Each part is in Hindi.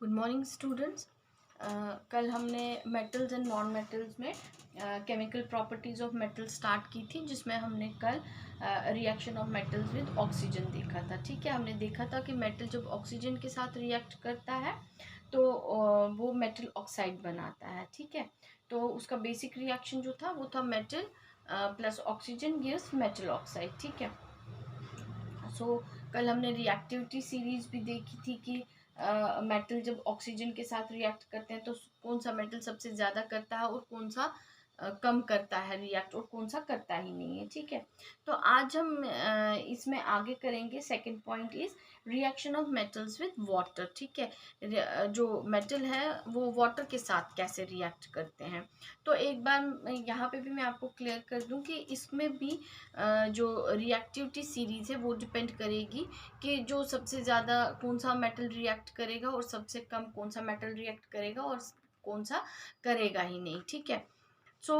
Good morning students. कल हमने मेटल्स एंड नॉन मेटल्स में chemical properties of metal start की थी, जिसमें हमने कल reaction of metals with oxygen देखा था। ठीक है, हमने देखा था कि मेटल जब ऑक्सीजन के साथ रिएक्ट करता है तो वो मेटल ऑक्साइड बनाता है। ठीक है, तो उसका बेसिक रिएक्शन जो था वो था metal plus oxygen gives metal oxide. ठीक है, सो कल हमने रिएक्टिविटी सीरीज भी देखी थी कि मेटल जब ऑक्सीजन के साथ रिएक्ट करते हैं तो कौन सा मेटल सबसे ज़्यादा करता है और कौन सा कम करता है रिएक्ट और कौन सा करता ही नहीं है। ठीक है, तो आज हम इसमें आगे करेंगे। Second point is reaction of metals with water. ठीक है, जो मेटल है वो वाटर के साथ कैसे रिएक्ट करते हैं। तो एक बार यहाँ पे भी मैं आपको क्लियर कर दूं कि इसमें भी जो रिएक्टिविटी सीरीज है वो डिपेंड करेगी कि जो सबसे ज़्यादा कौन सा मेटल रिएक्ट करेगा और सबसे कम कौन सा मेटल रिएक्ट करेगा और कौन सा करेगा ही नहीं। ठीक है, सो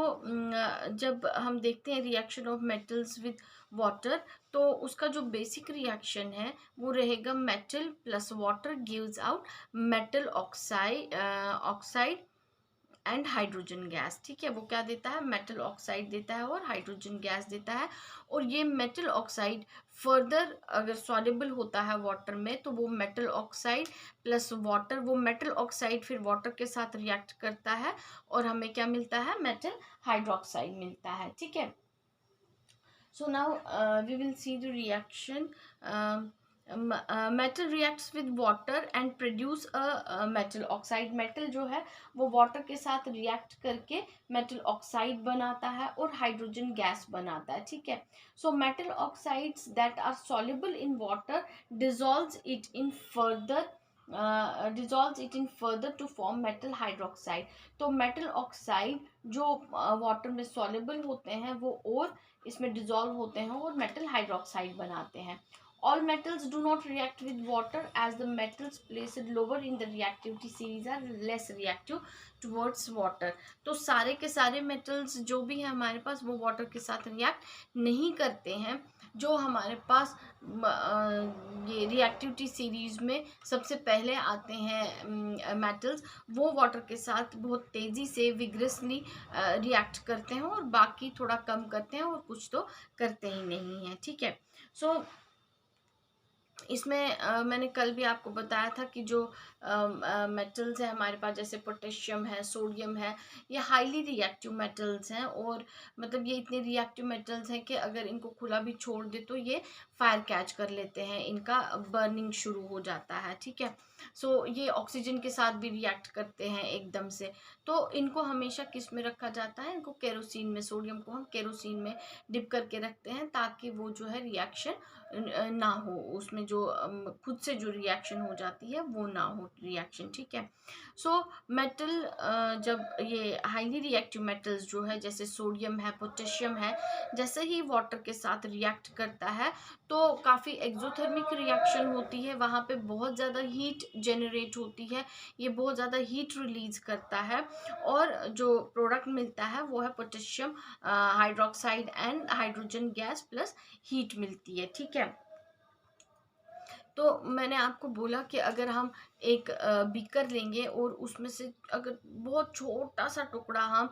जब हम देखते हैं reaction of metals with water, तो उसका जो बेसिक रिएक्शन है वो रहेगा metal plus water gives out metal oxide and hydrogen gas. ठीक है, वो क्या देता है, मेटल ऑक्साइड देता है और हाइड्रोजन गैस देता है। और ये मेटल ऑक्साइड फर्दर अगर सॉल्युबल होता है वाटर में तो वो मेटल ऑक्साइड प्लस वाटर, वो मेटल ऑक्साइड फिर वाटर के साथ रिएक्ट करता है और हमें क्या मिलता है, मेटल हाइड्रोक्साइड मिलता है। ठीक है, so now we will see the reaction. Metal reacts with water and produce a metal oxide. Metal जो है वो वाटर के साथ रिएक्ट करके मेटल ऑक्साइड बनाता है और हाइड्रोजन गैस बनाता है। ठीक है, so metal oxides that are soluble in water dissolves it in further to form metal hydroxide. तो मेटल ऑक्साइड जो वाटर में सॉल्युबल होते हैं वो और इसमें डिसॉल्व होते हैं और मेटल हाइड्रोक्साइड बनाते हैं। All metals do not react with water as the metals placed lower in the reactivity series are less reactive towards water. तो सारे के सारे metals जो भी हैं हमारे पास वो water के साथ react नहीं करते हैं। जो हमारे पास ये reactivity series में सबसे पहले आते हैं metals, वो water के साथ बहुत तेज़ी से vigorously react करते हैं और बाकी थोड़ा कम करते हैं और कुछ तो करते ही नहीं हैं। ठीक है, सो इसमें मैंने कल भी आपको बताया था कि जो मेटल्स हैं हमारे पास, जैसे पोटेशियम है, सोडियम है, ये हाईली रिएक्टिव मेटल्स हैं। और मतलब ये इतने रिएक्टिव मेटल्स हैं कि अगर इनको खुला भी छोड़ दे तो ये फायर कैच कर लेते हैं, इनका बर्निंग शुरू हो जाता है। ठीक है, सो ये ऑक्सीजन के साथ भी रिएक्ट करते हैं एकदम से। तो इनको हमेशा किस में रखा जाता है, इनको केरोसिन में, सोडियम को हम केरोसिन में डिप करके रखते हैं ताकि वो जो है रिएक्शन ना हो, उसमें जो खुद से जो रिएक्शन हो जाती है वो ना हो रिएक्शन। ठीक है, सो मेटल जब ये हाईली रिएक्टिव मेटल्स जो है जैसे सोडियम है, पोटेशियम है, जैसे ही वाटर के साथ रिएक्ट करता है तो काफ़ी एक्सोथर्मिक रिएक्शन होती है, वहाँ पे बहुत ज़्यादा हीट जनरेट होती है, ये बहुत ज़्यादा हीट रिलीज करता है और जो प्रोडक्ट मिलता है वो है potassium hydroxide and hydrogen gas plus heat मिलती है। ठीक है, तो मैंने आपको बोला कि अगर हम एक बीकर लेंगे और उसमें से अगर बहुत छोटा सा टुकड़ा हम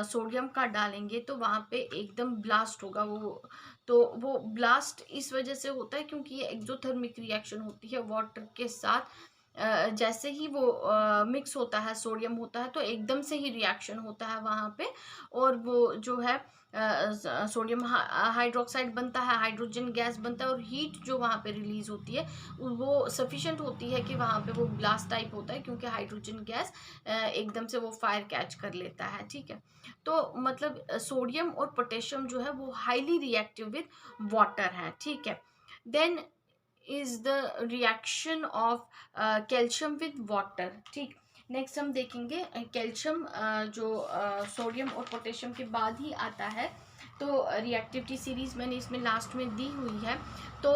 सोडियम का डालेंगे तो वहाँ पे एकदम ब्लास्ट होगा वो। तो वो ब्लास्ट इस वजह से होता है क्योंकि ये एक्सोथर्मिक रिएक्शन होती है वाटर के साथ। जैसे ही वो मिक्स होता है, सोडियम होता है, तो एकदम से ही रिएक्शन होता है वहाँ पे और वो जो है सोडियम हाइड्रोक्साइड बनता है, हाइड्रोजन गैस बनता है और हीट जो वहाँ पे रिलीज होती है वो सफिशेंट होती है कि वहाँ पे वो ब्लास्ट टाइप होता है क्योंकि हाइड्रोजन गैस एकदम से वो फायर कैच कर लेता है। ठीक है, तो मतलब सोडियम और पोटेशियम जो है वो हाईली रिएक्टिव विद वाटर है। ठीक है, then is the reaction of calcium with water. ठीक, नेक्स्ट हम देखेंगे कैल्शियम जो सोडियम और पोटेशियम के बाद ही आता है। तो रिएक्टिविटी सीरीज मैंने इसमें लास्ट में दी हुई है। तो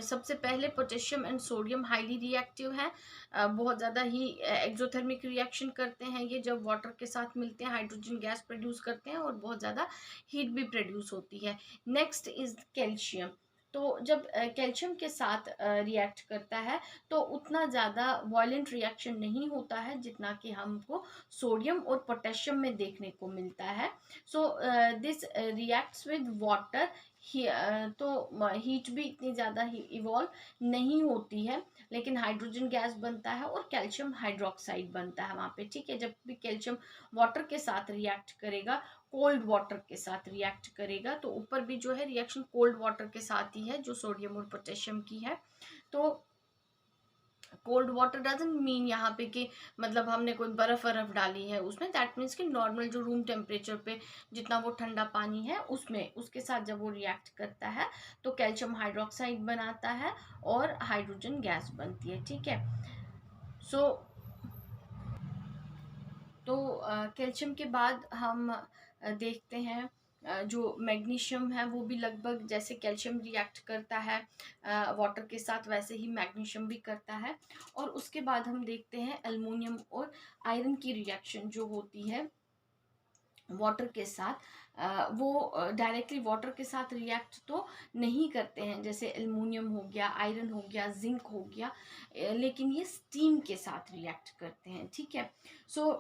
सबसे पहले potassium and sodium highly reactive है, बहुत ज़्यादा ही एक्सोथर्मिक रिएक्शन करते हैं ये जब वाटर के साथ मिलते हैं, हाइड्रोजन गैस प्रोड्यूस करते हैं और बहुत ज़्यादा हीट भी प्रोड्यूस होती है। Next is calcium. तो जब कैल्शियम के साथ रिएक्ट करता है तो उतना ज़्यादा वॉयलेंट रिएक्शन नहीं होता है जितना कि हमको सोडियम और पोटेशियम में देखने को मिलता है। So this reacts with water. तो हीट भी इतनी ज़्यादा इवॉल्व नहीं होती है, लेकिन हाइड्रोजन गैस बनता है और कैल्शियम हाइड्रोक्साइड बनता है वहाँ पे, ठीक है। जब भी कैल्शियम वाटर के साथ रिएक्ट करेगा, कोल्ड वाटर के साथ रिएक्ट करेगा, तो ऊपर भी जो है रिएक्शन कोल्ड वाटर के साथ ही है जो सोडियम और पोटेशियम की है। तो कोल्ड वाटर डजंट मीन यहाँ पे कि मतलब हमने कोई बर्फ वरफ डाली है उसमें, दैट मीन्स कि नॉर्मल जो रूम टेम्परेचर पे जितना वो ठंडा पानी है उसमें, उसके साथ जब वो रिएक्ट करता है तो कैल्शियम हाइड्रोक्साइड बनाता है और हाइड्रोजन गैस बनती है, ठीक है। सो तो कैल्शियम के बाद हम देखते हैं जो मैग्नीशियम है वो भी लगभग जैसे कैल्शियम रिएक्ट करता है वाटर के साथ, वैसे ही मैग्नीशियम भी करता है। और उसके बाद हम देखते हैं एल्युमिनियम और आयरन की रिएक्शन जो होती है वाटर के साथ। वो डायरेक्टली वाटर के साथ रिएक्ट तो नहीं करते हैं, जैसे एल्युमिनियम हो गया, आयरन हो गया, जिंक हो गया, लेकिन ये स्टीम के साथ रिएक्ट करते हैं, ठीक है। सो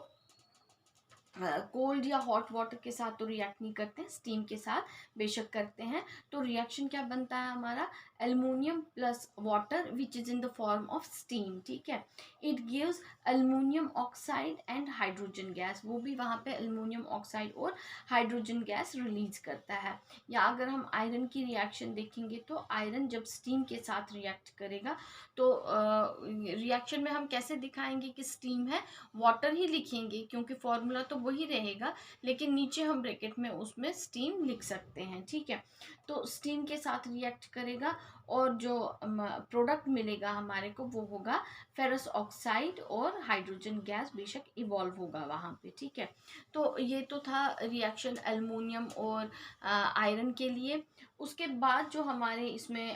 कोल्ड या हॉट वाटर के साथ तो रिएक्ट नहीं करते हैं, स्टीम के साथ बेशक करते हैं। तो रिएक्शन क्या बनता है हमारा, aluminium plus water which is in the form of steam, ठीक है। It gives aluminium oxide and hydrogen gas, वो भी वहाँ पे एल्युमिनियम ऑक्साइड और हाइड्रोजन गैस रिलीज करता है। या अगर हम आयरन की रिएक्शन देखेंगे तो आयरन जब स्टीम के साथ रिएक्ट करेगा तो रिएक्शन में हम कैसे दिखाएंगे कि स्टीम है, वाटर ही लिखेंगे क्योंकि फॉर्मूला तो वही रहेगा, लेकिन नीचे हम ब्रैकेट में उसमें स्टीम लिख सकते हैं, ठीक है। तो स्टीम के साथ रिएक्ट करेगा और जो प्रोडक्ट मिलेगा हमारे को वो होगा फेरस ऑक्साइड और हाइड्रोजन गैस बेशक इवॉल्व होगा वहाँ पे, ठीक है। तो ये तो था रिएक्शन एल्युमिनियम और आयरन के लिए। उसके बाद जो हमारे इसमें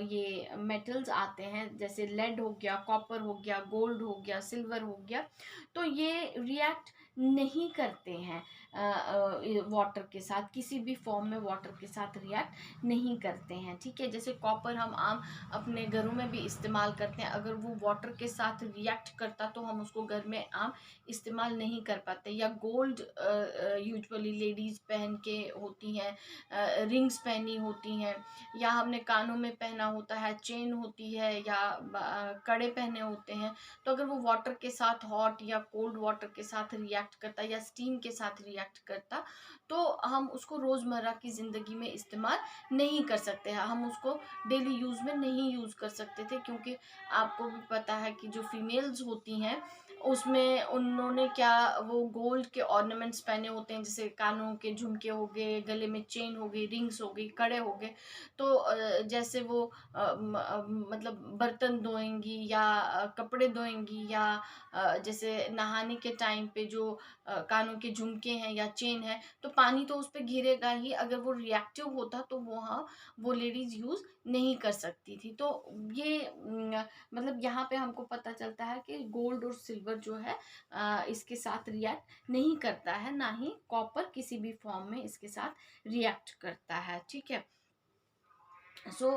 ये मेटल्स आते हैं जैसे लेड हो गया, कॉपर हो गया, गोल्ड हो गया, सिल्वर हो गया, तो ये रिएक्ट नहीं करते हैं वाटर के साथ, किसी भी फॉर्म में वाटर के साथ रिएक्ट नहीं करते हैं, ठीक है। जैसे कॉपर हम आम अपने घरों में भी इस्तेमाल करते हैं, अगर वो वाटर के साथ रिएक्ट करता तो हम उसको घर में आम इस्तेमाल नहीं कर पाते। या गोल्ड यूजुअली लेडीज़ पहन के होती हैं, रिंग्स पहनी होती हैं, या हमने कानों में पहना होता है, चेन होती है, या कड़े पहने होते हैं, तो अगर वो वाटर के साथ हॉट या कोल्ड वाटर के साथ रिएक्ट करता या स्टीम के साथ रिएक्ट करता तो हम उसको रोज़मर्रा की ज़िंदगी में इस्तेमाल नहीं कर सकते हैं, हम उसको डेली यूज़ में नहीं यूज़ कर सकते थे। क्योंकि आपको भी पता है कि जो फीमेल्स होती हैं उसमें उन्होंने क्या वो गोल्ड के ऑर्नामेंट्स पहने होते हैं, जैसे कानों के झुमके हो गए, गले में चेन हो गई, रिंग्स हो गई, कड़े हो गए। तो जैसे वो मतलब बर्तन धोएंगी या कपड़े धोएंगी या जैसे नहाने के टाइम पे जो कानों के झुमके हैं या चेन है, तो पानी तो उस पर गिरेगा ही, अगर वो रिएक्टिव होता तो वो लेडीज यूज नहीं कर सकती थी। तो ये मतलब यहाँ पे हमको पता चलता है कि गोल्ड और सिल्वर जो है इसके साथ रिएक्ट नहीं करता है, ना ही कॉपर किसी भी फॉर्म में इसके साथ रिएक्ट करता है, ठीक है। सो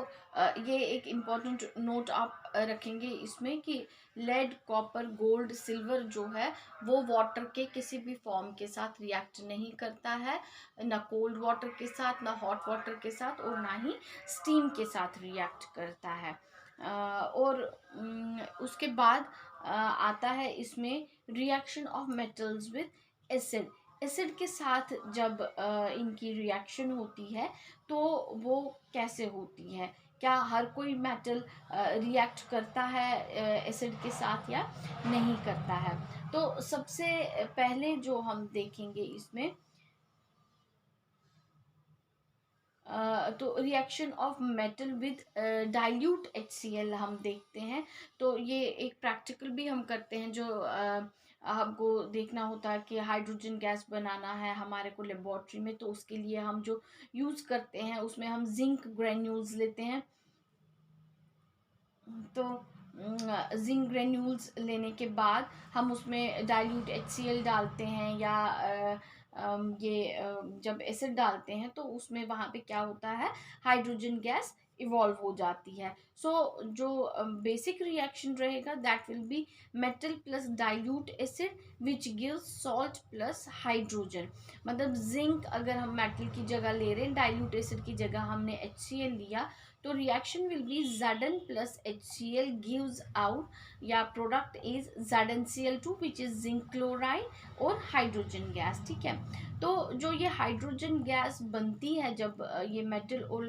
ये एक इम्पॉर्टेंट नोट आप रखेंगे इसमें कि लेड, कॉपर, गोल्ड, सिल्वर जो है वो वाटर के किसी भी फॉर्म के साथ रिएक्ट नहीं करता है, ना कोल्ड वाटर के साथ, ना हॉट वाटर के साथ, और ना ही स्टीम के साथ रिएक्ट करता है। और उसके बाद आता है इसमें reaction of metals with acid. Acid के साथ जब इनकी रिएक्शन होती है तो वो कैसे होती है, क्या हर कोई मेटल रिएक्ट करता है एसिड के साथ या नहीं करता है। तो सबसे पहले जो हम देखेंगे इसमें तो reaction of metal with dilute HCl हम देखते हैं। तो ये एक प्रैक्टिकल भी हम करते हैं जो हमको देखना होता है कि हाइड्रोजन गैस बनाना है हमारे को लेबोरेटरी में, तो उसके लिए हम जो यूज़ करते हैं उसमें हम जिंक ग्रेन्यूल्स लेते हैं। तो जिंक ग्रेन्यूल्स लेने के बाद हम उसमें डाइल्यूट HCl डालते हैं या ये जब एसिड डालते हैं तो उसमें वहाँ पे क्या होता है, हाइड्रोजन गैस इवॉल्व हो जाती है। सो जो बेसिक रिएक्शन रहेगा that will be metal plus dilute acid which gives salt plus hydrogen. मतलब जिंक अगर हम मेटल की जगह ले रहे हैं, डाइल्यूट एसिड की जगह हमने HCl लिया, तो reaction will be Zn plus HCl gives out या product is ZnCl2 which is zinc chloride और हाइड्रोजन गैस। ठीक है, तो जो ये हाइड्रोजन गैस बनती है जब ये मेटल और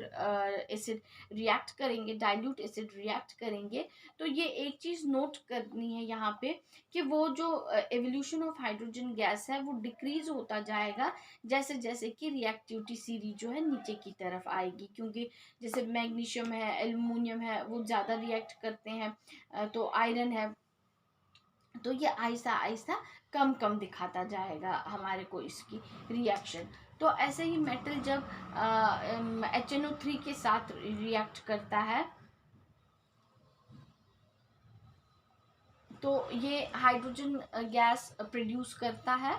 एसिड रिएक्ट करेंगे, डाइल्यूट एसिड रिएक्ट करेंगे, तो ये एक चीज़ नोट करनी है यहाँ पे कि वो जो एवोल्यूशन ऑफ हाइड्रोजन गैस है वो डिक्रीज होता जाएगा जैसे जैसे कि रिएक्टिविटी सीरीज जो है नीचे की तरफ आएगी, क्योंकि जैसे मैग्नीशियम है, एल्युमिनियम है, वो ज़्यादा रिएक्ट करते हैं, तो आयरन है, तो ये आहिस्ता आहिस्ता कम कम दिखाता जाएगा हमारे को इसकी रिएक्शन। तो ऐसे ही मेटल जब HNO3 के साथ रिएक्ट करता है तो ये हाइड्रोजन गैस प्रोड्यूस करता है।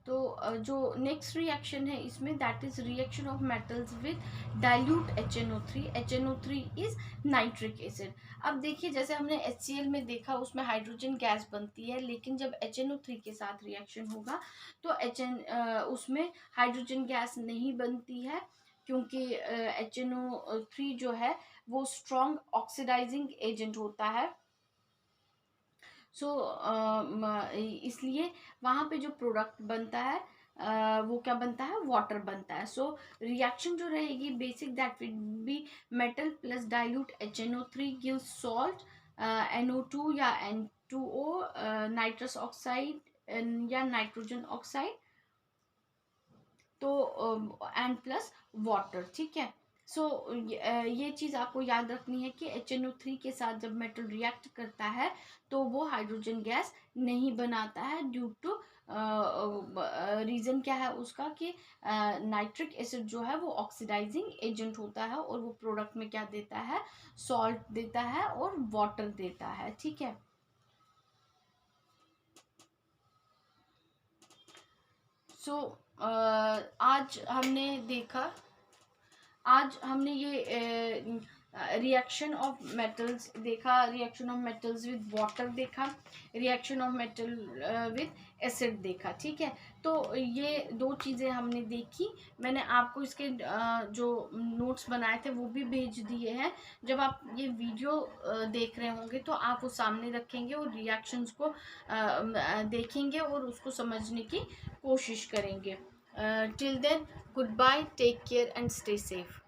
तो जो नेक्स्ट रिएक्शन है इसमें that is reaction of metals with dilute HNO3। HNO3 is nitric acid. अब देखिए जैसे हमने HCl में देखा उसमें हाइड्रोजन गैस बनती है, लेकिन जब HNO3 के साथ रिएक्शन होगा तो उसमें हाइड्रोजन गैस नहीं बनती है, क्योंकि HNO3 जो है वो स्ट्रॉन्ग ऑक्सीडाइजिंग एजेंट होता है। सो इसलिए वहाँ पे जो प्रोडक्ट बनता है वो क्या बनता है, वाटर बनता है। सो रिएक्शन जो रहेगी basic that will be metal plus dilute HNO3 gives salt NO2 या N2O, नाइट्रस ऑक्साइड या नाइट्रोजन ऑक्साइड, तो एंड प्लस वाटर। ठीक है, सो ये चीज़ आपको याद रखनी है कि HNO3 के साथ जब मेटल रिएक्ट करता है तो वो हाइड्रोजन गैस नहीं बनाता है, ड्यू टू रीज़न क्या है उसका कि नाइट्रिक एसिड जो है वो ऑक्सीडाइजिंग एजेंट होता है और वो प्रोडक्ट में क्या देता है, सॉल्ट देता है और वाटर देता है। ठीक है, सो आज हमने ये रिएक्शन ऑफ मेटल्स देखा, reaction of metals with water देखा, reaction of metal with acid देखा। ठीक है, तो ये दो चीज़ें हमने देखी। मैंने आपको इसके जो नोट्स बनाए थे वो भी भेज दिए हैं। जब आप ये वीडियो देख रहे होंगे तो आप वो सामने रखेंगे और रिएक्शंस को देखेंगे और उसको समझने की कोशिश करेंगे। Till then, good bye, take care and stay safe.